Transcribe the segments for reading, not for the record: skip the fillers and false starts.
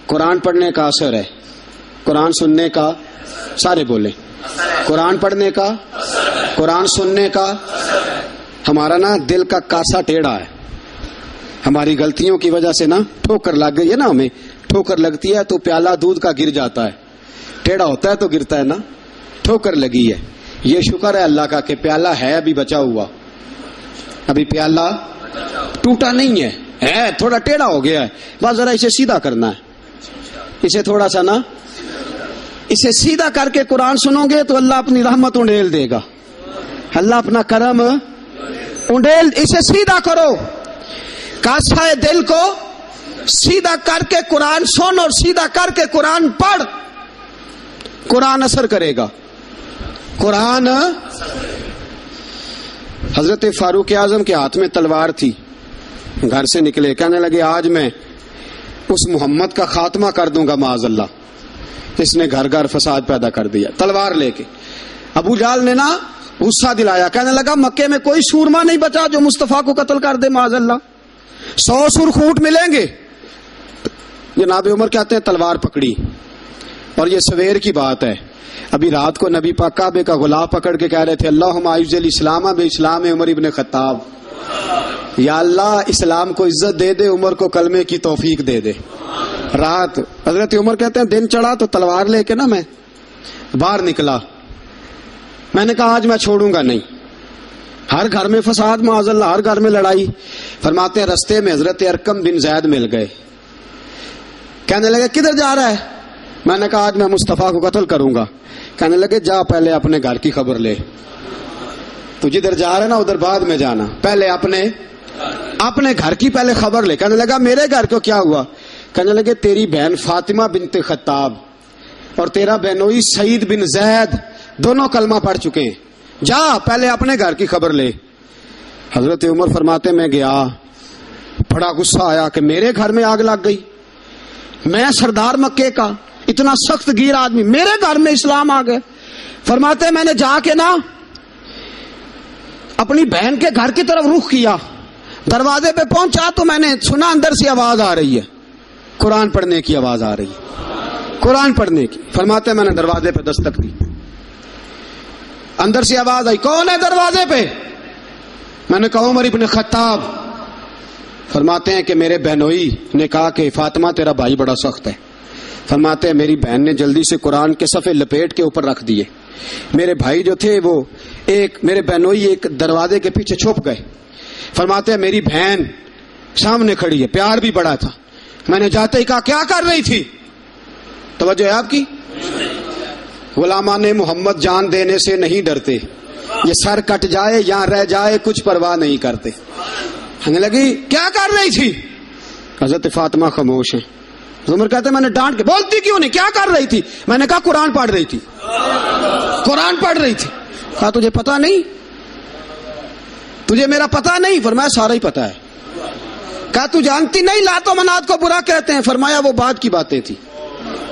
قرآن پڑھنے کا اثر ہے، قرآن سننے کا، سارے بولیں، قرآن پڑھنے کا، قرآن سننے کا. ہمارا نا دل کا کاسا ٹیڑھا ہے، ہماری غلطیوں کی وجہ سے نا ٹھوکر لگ گئی ہے نا، ہمیں ٹھوکر لگتی ہے تو پیالہ دودھ کا گر جاتا ہے، ٹیڑھا ہوتا ہے تو گرتا ہے نا، ٹھوکر لگی ہے. یہ شکر ہے اللہ کا کہ پیالہ ہے ابھی بچا ہوا، ابھی پیالہ ٹوٹا نہیں ہے تھوڑا ٹیڑھا ہو گیا ہے، بس ذرا اسے سیدھا کرنا ہے، اسے تھوڑا سا نا اسے سیدھا کر کے قرآن سنو گے تو اللہ اپنی رحمت انڈیل دے گا، اللہ اپنا کرم انڈیل. اسے سیدھا کرو، کاسا دل کو سیدھا کر کے قرآن سن اور سیدھا کر کے قرآن پڑھ، قرآن اثر کرے گا. قرآن. حضرت فاروق اعظم کے ہاتھ میں تلوار تھی، گھر سے نکلے، کہنے لگے آج میں اس محمد کا خاتمہ کر دوں گا معاذ اللہ، اس نے گھر گھر فساد پیدا کر دیا تلوار لے کے. ابو جہل نے نا غصہ دلایا، کہنے لگا مکے میں کوئی سورما نہیں بچا جو مصطفیٰ کو قتل کر دے معاذ اللہ، 100 سرخوٹ ملیں گے. جناب عمر کہتے ہیں تلوار پکڑی، اور یہ سویر کی بات ہے، ابھی رات کو نبی پاک کعبے کا غلاف پکڑ کے کہہ رہے تھے اللہم اعز الاسلام باسلام عمر ابن خطاب، یا اللہ اسلام کو عزت دے دے، عمر کو کلمے کی توفیق دے دے. رات حضرت عمر کہتے ہیں دن چڑھا تو تلوار لے کے نا میں باہر نکلا، میں نے کہا آج میں چھوڑوں گا نہیں، ہر گھر میں فساد معاذ اللہ، ہر گھر میں لڑائی. فرماتے ہیں رستے میں حضرت ارقم بن زید مل گئے، کہنے لگے کدھر جا رہا ہے؟ میں نے کہا آج میں مصطفیٰ کو قتل کروں گا. کہنے لگے جا پہلے اپنے گھر کی خبر لے، تو جدھر جا رہا ہے نا ادھر بعد میں جانا، پہلے اپنے گھر کی پہلے خبر لے. کہنے لگا میرے گھر کو کیا ہوا؟ کہنے لگے تیری بہن فاطمہ بنت خطاب اور تیرا بہنوئی سعید بن زید دونوں کلمہ پڑھ چکے ہیں، جا پہلے اپنے گھر کی خبر لے. حضرت عمر فرماتے میں گیا، بڑا غصہ آیا کہ میرے گھر میں آگ لگ گئی، میں سردار مکے کا اتنا سخت گیر آدمی، میرے گھر میں اسلام آ گئے. فرماتے میں نے جا کے نا اپنی بہن کے گھر کی طرف رخ کیا، دروازے پہ پہنچا تو میں نے سنا اندر سے آواز آ رہی ہے، قرآن پڑھنے کی آواز آ رہی ہے، قرآن پڑھنے کی. فرماتے میں نے دروازے پہ دستک دی، اندر سے آواز آئی کون ہے دروازے پہ؟ میں نے کہا عمر ابن خطاب. فرماتے ہیں کہ میرے بہنوئی نے کہا کہ فاطمہ تیرا بھائی بڑا سخت ہے. فرماتے ہیں میری بہن نے جلدی سے قرآن کے صفحے لپیٹ کے اوپر رکھ دیے، میرے بھائی جو تھے وہ میرے بہنوئی ایک دروازے کے پیچھے چھپ گئے. فرماتے ہیں میری بہن سامنے کھڑی ہے، پیار بھی بڑا تھا. میں نے جاتے ہی کہا کیا کر رہی تھی؟ توجہ ہے آپ کی؟ غلامان محمد جان دینے سے نہیں ڈرتے، یہ سر کٹ جائے یا رہ جائے کچھ پرواہ نہیں کرتے. ہمیں لگی کیا کر رہی تھی؟ حضرت فاطمہ خاموش ہیں. عمر کہتے ہیں میں نے ڈانٹ کے بولتی کیوں نہیں، کیا کر رہی تھی؟ میں نے کہا قرآن پڑھ رہی تھی، قرآن پڑھ رہی تھی. کہا تجھے پتا نہیں، تجھے میرا پتا نہیں؟ فرمایا سارا ہی پتا ہے. کہا تو جانتی نہیں لات و منات کو برا کہتے ہیں؟ فرمایا وہ بعد کی باتیں تھی،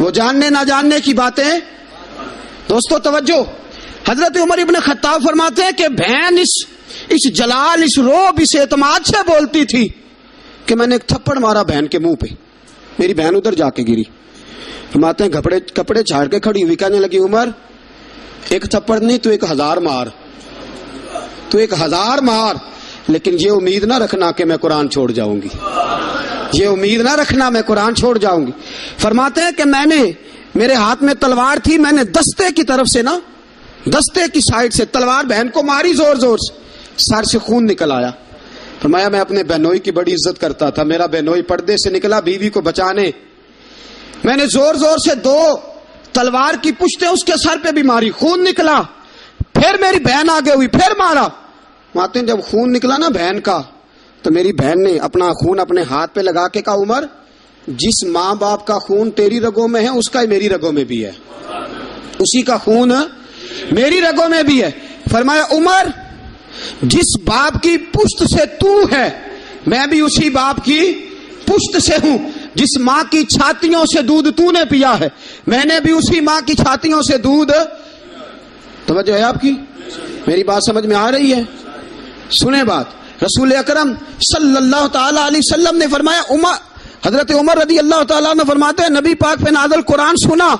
وہ جاننے نہ جاننے کی باتیں. دوستو توجہ، حضرت عمر ابن خطاب فرماتے ہیں کہ بہن اس جلال، اس روب، اس اعتماد سے بولتی تھی کہ میں نے ایک تھپڑ مارا بہن کے منہ پہ، میری بہن ادھر جا کے گری. فرماتے ہیں کپڑے چھاڑ کے کھڑی ہوئی، کہنے لگی عمر ایک تھپڑ نہیں تو 1000 مار، تو 1000 مار، لیکن یہ امید نہ رکھنا کہ میں قرآن چھوڑ جاؤں گی، یہ امید نہ رکھنا میں قرآن چھوڑ جاؤں گی. فرماتے ہیں کہ میرے ہاتھ میں تلوار تھی، میں نے دستے کی طرف سے نا، دستے کی سائڈ سے تلوار بہن کو ماری زور زور سے، سر سے خون نکل آیا. فرمایا میں اپنے بہنوئی کی بڑی عزت کرتا تھا، میرا بہنوئی پردے سے نکلا بیوی کو بچانے، میں نے زور زور سے 2 تلوار کی پشتیں اس کے سر پہ بھی ماری، خون نکلا. پھر میری بہن آگے ہوئی، پھر مارا. ماتے ہیں جب خون نکلا نا بہن کا تو میری بہن نے اپنا خون اپنے ہاتھ پہ لگا کے کہا عمر جس ماں باپ کا خون تیری رگوں میں ہے اس کا ہی میری رگوں میں بھی ہے، اسی کا خون میری رگوں میں بھی ہے. فرمایا عمر جس باپ کی پشت سے تو ہے میں بھی اسی باپ کی پشت سے ہوں، جس ماں کی چھاتیوں سے دودھ تو نے پیا ہے میں نے بھی اسی ماں کی چھاتیوں سے دودھ. توجہ ہے آپ کی؟ میری بات سمجھ میں آ رہی ہے؟ سنیں بات. رسول اکرم صلی اللہ تعالی علیہ وسلم نے فرمایا حضرت عمر رضی اللہ تعالیٰ نے فرماتے ہیں نبی پاک پہ نازل قرآن سنا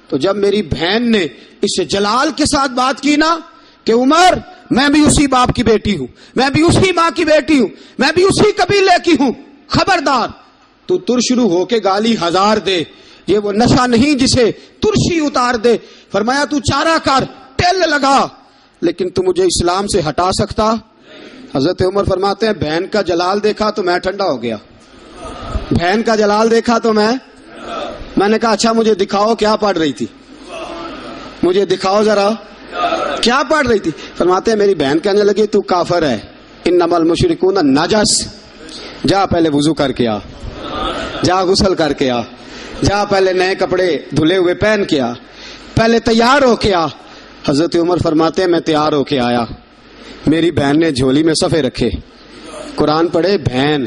تو جب میری بہن نے اس جلال کے ساتھ بات کی نا کہ عمر میں بھی اسی باپ کی بیٹی ہوں، میں بھی اسی ماں کی بیٹی ہوں، میں بھی اسی قبیلے کی ہوں، خبردار تو ترشرو ہو کے گالی ہزار دے، یہ وہ نشہ نہیں جسے ترشی اتار دے۔ فرمایا تو چارہ کر، ٹیل لگا، لیکن تو مجھے اسلام سے ہٹا سکتا؟ حضرت عمر فرماتے ہیں بہن کا جلال دیکھا تو میں ٹھنڈا ہو گیا، بہن کا جلال دیکھا تو میں نے کہا اچھا مجھے دکھاؤ کیا پڑھ رہی تھی، مجھے دکھاؤ ذرا کیا پڑھ رہی تھی۔ فرماتے ہیں میری بہن کہنے لگی تو کافر ہے، انما المشرکون نجس، جا پہلے وضو کر کے آ، جا غسل کر کے آ، جا پہلے نئے کپڑے دھلے ہوئے پہن کے آ، پہلے تیار ہو کے آ۔ حضرت عمر فرماتے ہیں میں تیار ہو کے آیا، میری بہن نے جھولی میں صفحے رکھے، قرآن پڑھے بہن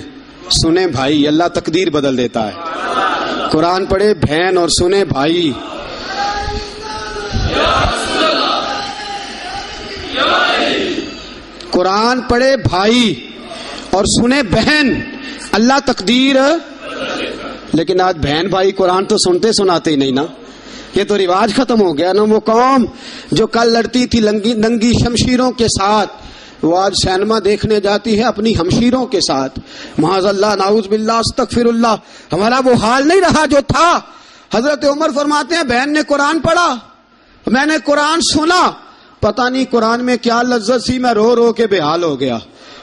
سنے بھائی، اللہ تقدیر بدل دیتا ہے، قرآن پڑھے بہن اور سنے بھائی، قرآن پڑھے بھائی اور سنے بہن، اللہ تقدیر۔ لیکن آج بہن بھائی قرآن تو سنتے سناتے ہی نہیں نا، یہ تو رواج ختم ہو گیا نا۔ وہ قوم جو کل لڑتی تھی ننگی شمشیروں کے ساتھ، وہ آج سینما دیکھنے جاتی ہے اپنی ہمشیروں کے ساتھ، معاذ اللہ، نعوذ باللہ، استغفر اللہ۔ ہمارا وہ حال نہیں رہا جو تھا۔ حضرت عمر فرماتے ہیں بہن نے قرآن پڑھا، میں نے قرآن سنا، پتہ نہیں قرآن میں کیا لذت سی، میں رو رو کے بے حال ہو گیا۔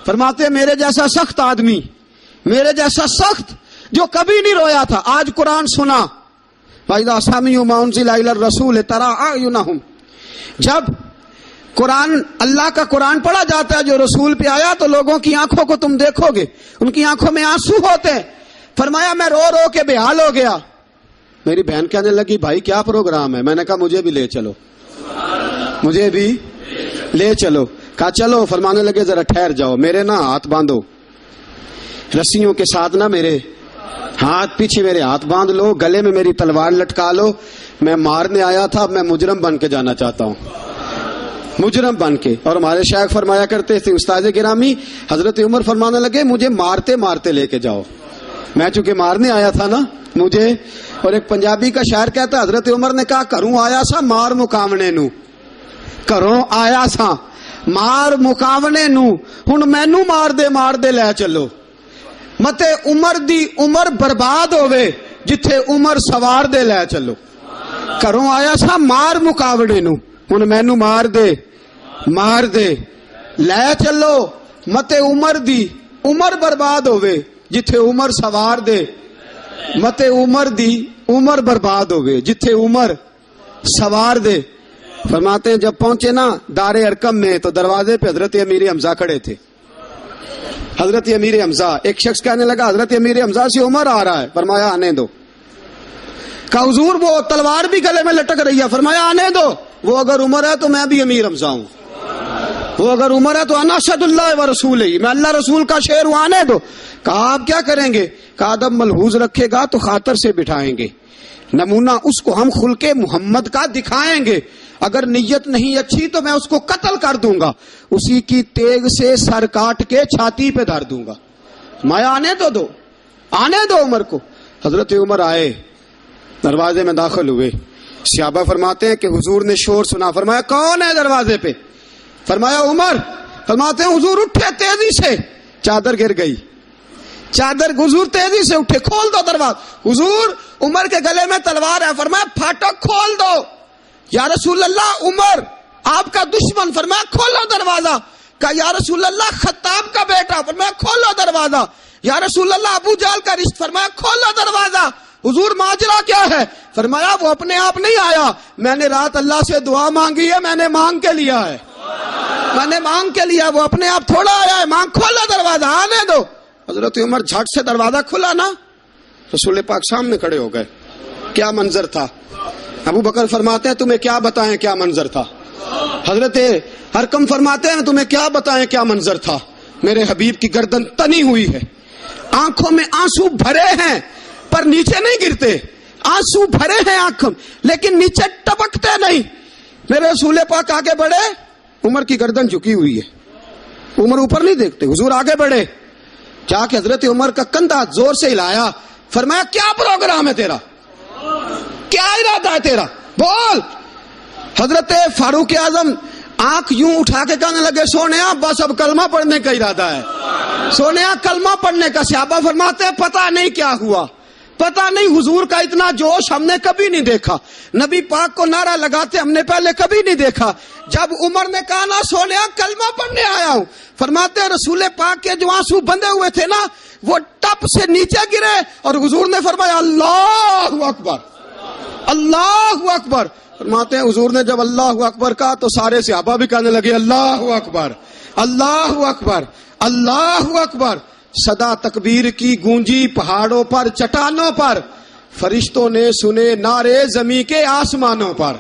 فرماتے ہیں میرے جیسا سخت آدمی، میرے جیسا سخت جو کبھی نہیں رویا تھا، آج قرآن سنا۔ فَإِذَا سَمِعُوا مَا أُنزِلَ إِلَى الرَّسُولِ تَرَىٰ أَعْيُنَهُمْ، جب قرآن اللہ کا قرآن پڑھا جاتا ہے جو رسول پہ آیا تو لوگوں کی آنکھوں کو تم دیکھو گے، ان کی آنکھوں میں آنسو ہوتے ہیں۔ فرمایا میں رو رو کے بے حال ہو گیا۔ میری بہن کہنے لگی بھائی کیا پروگرام ہے؟ میں نے کہا مجھے بھی لے چلو، مجھے بھی لے چلو۔ کہا چلو۔ فرمانے لگے ذرا ٹھہر جاؤ، میرے نا ہاتھ باندھو رسیوں کے ساتھ، نا میرے ہاتھ پیچھے میرے ہاتھ باندھ لو، گلے میں میری تلوار لٹکا لو، میں مارنے آیا تھا، اب میں مجرم بن کے جانا چاہتا ہوں، مجرم بن کے۔ اور ہمارے شیخ فرمایا کرتے تھے استاد گرامی، حضرت عمر فرمانے لگے مجھے مارتے مارتے لے کے جاؤ، میں چونکہ مارنے آیا تھا نا مجھے۔ اور ایک پنجابی کا شاعر کہتا ہے حضرت عمر نے کہا گھروں آیا سا مار مکاونے نو، گھروں آیا سا مار مکاونے نو، ہن مینو مار دے لے چلو، متے عمر دی عمر برباد ہوئے جتھے عمر سوار دے لے چلو۔ گھروں آیا سا مار مکاونے نو، ہن مینو مار دے لے چلو، متے عمر دی عمر برباد ہوئے جتھے عمر سوار دے، متے عمر دی عمر برباد ہوئے جتھے عمر سوار دے۔ فرماتے ہیں جب پہنچے نا دار ارقم میں تو دروازے پہ حضرت امیر حمزہ کھڑے تھے۔ حضرت امیر حمزہ، ایک شخص کہنے لگا حضرت امیر حمزہ سے عمر آ رہا ہے، فرمایا آنے دو۔ کہا حضور وہ تلوار بھی گلے میں لٹک رہی ہے، فرمایا آنے دو، وہ اگر عمر ہے تو میں بھی امیر حمزہ ہوں، وہ اگر عمر ہے تو انا اشہد اللہ و رسول ہی، میں اللہ رسول کا شعر ہوں، آنے دو۔ کہا آپ کیا کریں گے؟ کہا ادب ملحوظ رکھے گا تو خاطر سے بٹھائیں گے، نمونہ اس کو ہم خلق محمد کا دکھائیں گے، اگر نیت نہیں اچھی تو میں اس کو قتل کر دوں گا، اسی کی تیغ سے سر کاٹ کے چھاتی پہ دھر دوں گا۔ میں آنے دو عمر کو۔ حضرت عمر آئے، دروازے میں داخل ہوئے، صحابہ فرماتے ہیں کہ حضور نے شور سنا، فرمایا کون ہے دروازے پہ؟ فرمایا عمر۔ فرماتے ہیں حضور اٹھے تیزی سے، چادر گر گئی، حضور تیزی سے اٹھے، کھول دو دروازہ۔ حضور عمر کے گلے میں تلوار ہے، فرمایا پھاٹک کھول دو۔ یا رسول اللہ عمر آپ کا دشمن، فرمایا کھولو دروازہ۔ کہا یا رسول اللہ خطاب کا بیٹا، فرمایا کھولو دروازہ۔ یا رسول اللہ ابو جہل کا رشت، فرمایا کھولو دروازہ۔ حضور ماجرا کیا ہے؟ فرمایا وہ اپنے آپ نہیں آیا، میں نے رات اللہ سے دعا مانگی ہے، میں نے مانگ کے لیا ہے، وہ اپنے آپ تھوڑا آیا ہے، مانگ، کھولا دروازہ، آنے دو۔ حضرت عمر جھٹ سے دروازہ کھلا نا، رسول پاک سامنے کھڑے ہو گئے۔ کیا منظر تھا؟ ابو بکر فرماتے ہیں تمہیں کیا بتائیں کیا منظر تھا؟ حضرت ارقم فرماتے ہیں تمہیں کیا بتائیں کیا منظر تھا؟ میرے حبیب کی گردن تنی ہوئی ہے، آنکھوں میں آنسو بھرے ہیں پر نیچے نہیں گرتے، آنسو بھرے ہیں آنکھوں لیکن نیچے ٹپکتے نہیں۔ میرے رسول پاک آگے بڑھے، عمر کی گردن جھکی ہوئی ہے، عمر اوپر نہیں دیکھتے، حضور آگے بڑھے، جا کے حضرت عمر کا کندھا زور سے ہلایا، فرمایا کیا پروگرام ہے تیرا, کیا ارادہ ہے تیرا, بول. حضرت فاروق اعظم آنکھ یوں اٹھا کے کہنے لگے سونیا بس اب کلمہ پڑھنے کا ارادہ ہے, سونیا کلمہ پڑھنے کا. صحابہ فرماتے ہیں پتہ نہیں کیا ہوا, پتہ نہیں, حضور کا اتنا جوش ہم نے کبھی نہیں دیکھا, نبی پاک کو نعرہ لگاتے ہم نے پہلے کبھی نہیں دیکھا. جب عمر نے کہا نا سونیا کلمہ پڑھنے آیا ہوں, فرماتے ہیں رسول پاک کے جو آنسو بندے ہوئے تھے نا وہ ٹپ سے نیچے گرے اور حضور نے فرمایا اللہ اکبر, اللہ اکبر. فرماتے ہیں حضور نے جب اللہ اکبر کہا تو سارے صحابہ بھی کہنے لگے اللہ اکبر, اللہ اکبر, اللہ اکبر. صدا تکبیر کی گونجی پہاڑوں پر, چٹانوں پر, فرشتوں نے سنے نعرے زمین کے آسمانوں پر.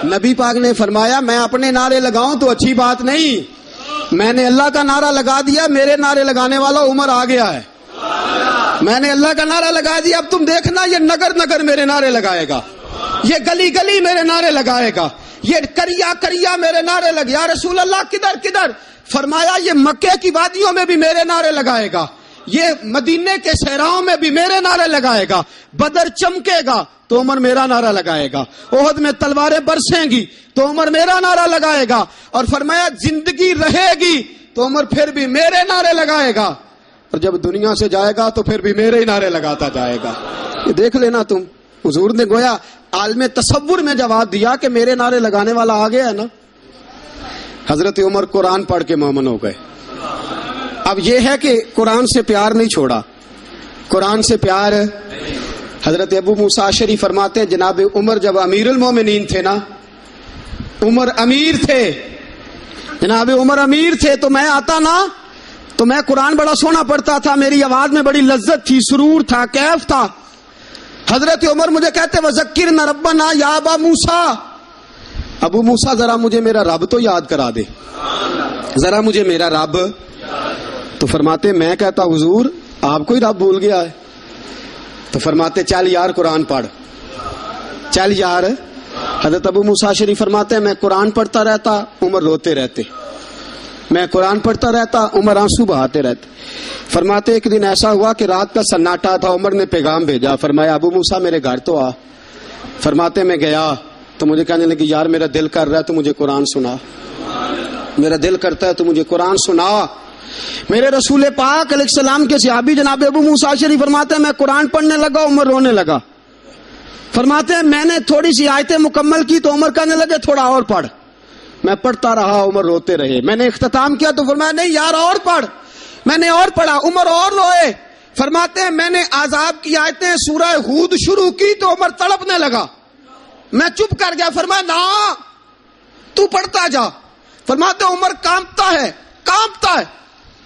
نبی پاک نے فرمایا میں اپنے نعرے لگاؤں تو اچھی بات نہیں, میں نے اللہ کا نعرہ لگا دیا, میرے نعرے لگانے والا عمر آ گیا ہے. میں نے اللہ کا نعرہ لگا دیا, اب تم دیکھنا یہ نگر نگر میرے نعرے لگائے گا, یہ گلی گلی میرے نعرے لگائے گا, یہ کریا کریا میرے نعرے لگے. یا رسول اللہ کدھر کدھر؟ فرمایا یہ مکے کی وادیوں میں بھی میرے نعرے لگائے گا, یہ مدینے کے صحراؤں میں بھی میرے نعرے لگائے گا, بدر چمکے گا تو عمر میرا نعرہ لگائے گا, احد میں تلواریں برسیں گی تو عمر میرا نعرہ لگائے گا, اور فرمایا زندگی رہے گی تو عمر پھر بھی میرے نعرے لگائے گا, اور جب دنیا سے جائے گا تو پھر بھی میرے ہی نعرے لگاتا جائے گا. یہ دیکھ لینا تم, حضور نے گویا عالم تصور میں جواب دیا کہ میرے نعرے لگانے والا آ گیا ہے نا. حضرت عمر قرآن پڑھ کے مومن ہو گئے. اب یہ ہے کہ قرآن سے پیار نہیں چھوڑا, قرآن سے پیار. حضرت ابو موسیٰ اشعری فرماتے ہیں جناب عمر جب امیر المومنین تھے نا, عمر امیر تھے, جناب عمر امیر تھے, تو میں آتا نا تو میں قرآن بڑا سونا پڑھتا تھا, میری آواز میں بڑی لذت تھی, سرور تھا, کیف تھا. حضرت عمر مجھے کہتے وذکرنا ربنا یا ابا موسیٰ, ابو موسیٰ ذرا مجھے میرا رب تو یاد کرا دے, ذرا مجھے میرا رب. تو فرماتے میں کہتا حضور آپ کو ہی رب بھول گیا ہے. تو فرماتے چل یار قرآن پڑھ, چل یار. حضرت ابو موسیٰ شریف فرماتے ہیں میں قرآن پڑھتا رہتا, عمر روتے رہتے, میں قرآن پڑھتا رہتا, عمر آنسو بہاتے رہتے. فرماتے ایک دن ایسا ہوا کہ رات کا سناٹا تھا, عمر نے پیغام بھیجا, فرمایا ابو موسیٰ میرے گھر تو آ. فرماتے میں گیا تو مجھے کہنے لگی یار میرا دل کر رہا ہے تو مجھے قرآن سنا, میرا دل کرتا ہے تو مجھے قرآن سنا. میرے رسول پاک علیہ السلام کے صحابی جناب ابو موسیٰ اشعری فرماتے ہیں میں قرآن پڑھنے لگا, عمر رونے لگا. فرماتے ہیں میں نے تھوڑی سی آیتیں مکمل کی تو عمر کہنے لگے تھوڑا اور پڑھ. میں پڑھتا رہا, عمر روتے رہے. میں نے اختتام کیا تو فرمایا نہیں یار اور پڑھ. میں نے اور پڑھا, عمر اور روئے. فرماتے ہیں میں نے عذاب کی آیتیں سورہ ہود شروع کی تو عمر تڑپنے لگا, میں چپ کر گیا. فرمایا نا تو پڑھتا جا. فرماتے عمر کانپتا ہے, کانپتا ہے.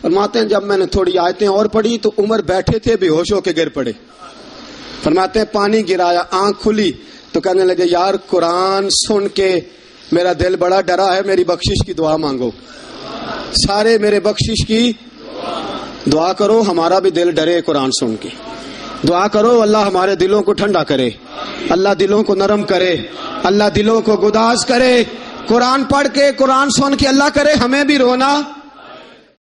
فرماتے ہیں جب میں نے تھوڑی آیتیں اور پڑھی تو عمر بیٹھے تھے بے ہوش ہو کے گر پڑے. فرماتے ہیں پانی گرایا, آنکھ کھلی تو کہنے لگے یار قرآن سن کے میرا دل بڑا ڈرا ہے, میری بخشش کی دعا مانگو. سارے میرے بخشش کی دعا کرو, ہمارا بھی دل ڈرے قرآن سن کے. دعا کرو اللہ ہمارے دلوں کو ٹھنڈا کرے, اللہ دلوں کو نرم کرے, اللہ دلوں کو گداز کرے. قرآن پڑھ کے قرآن سن کے اللہ کرے ہمیں بھی رونا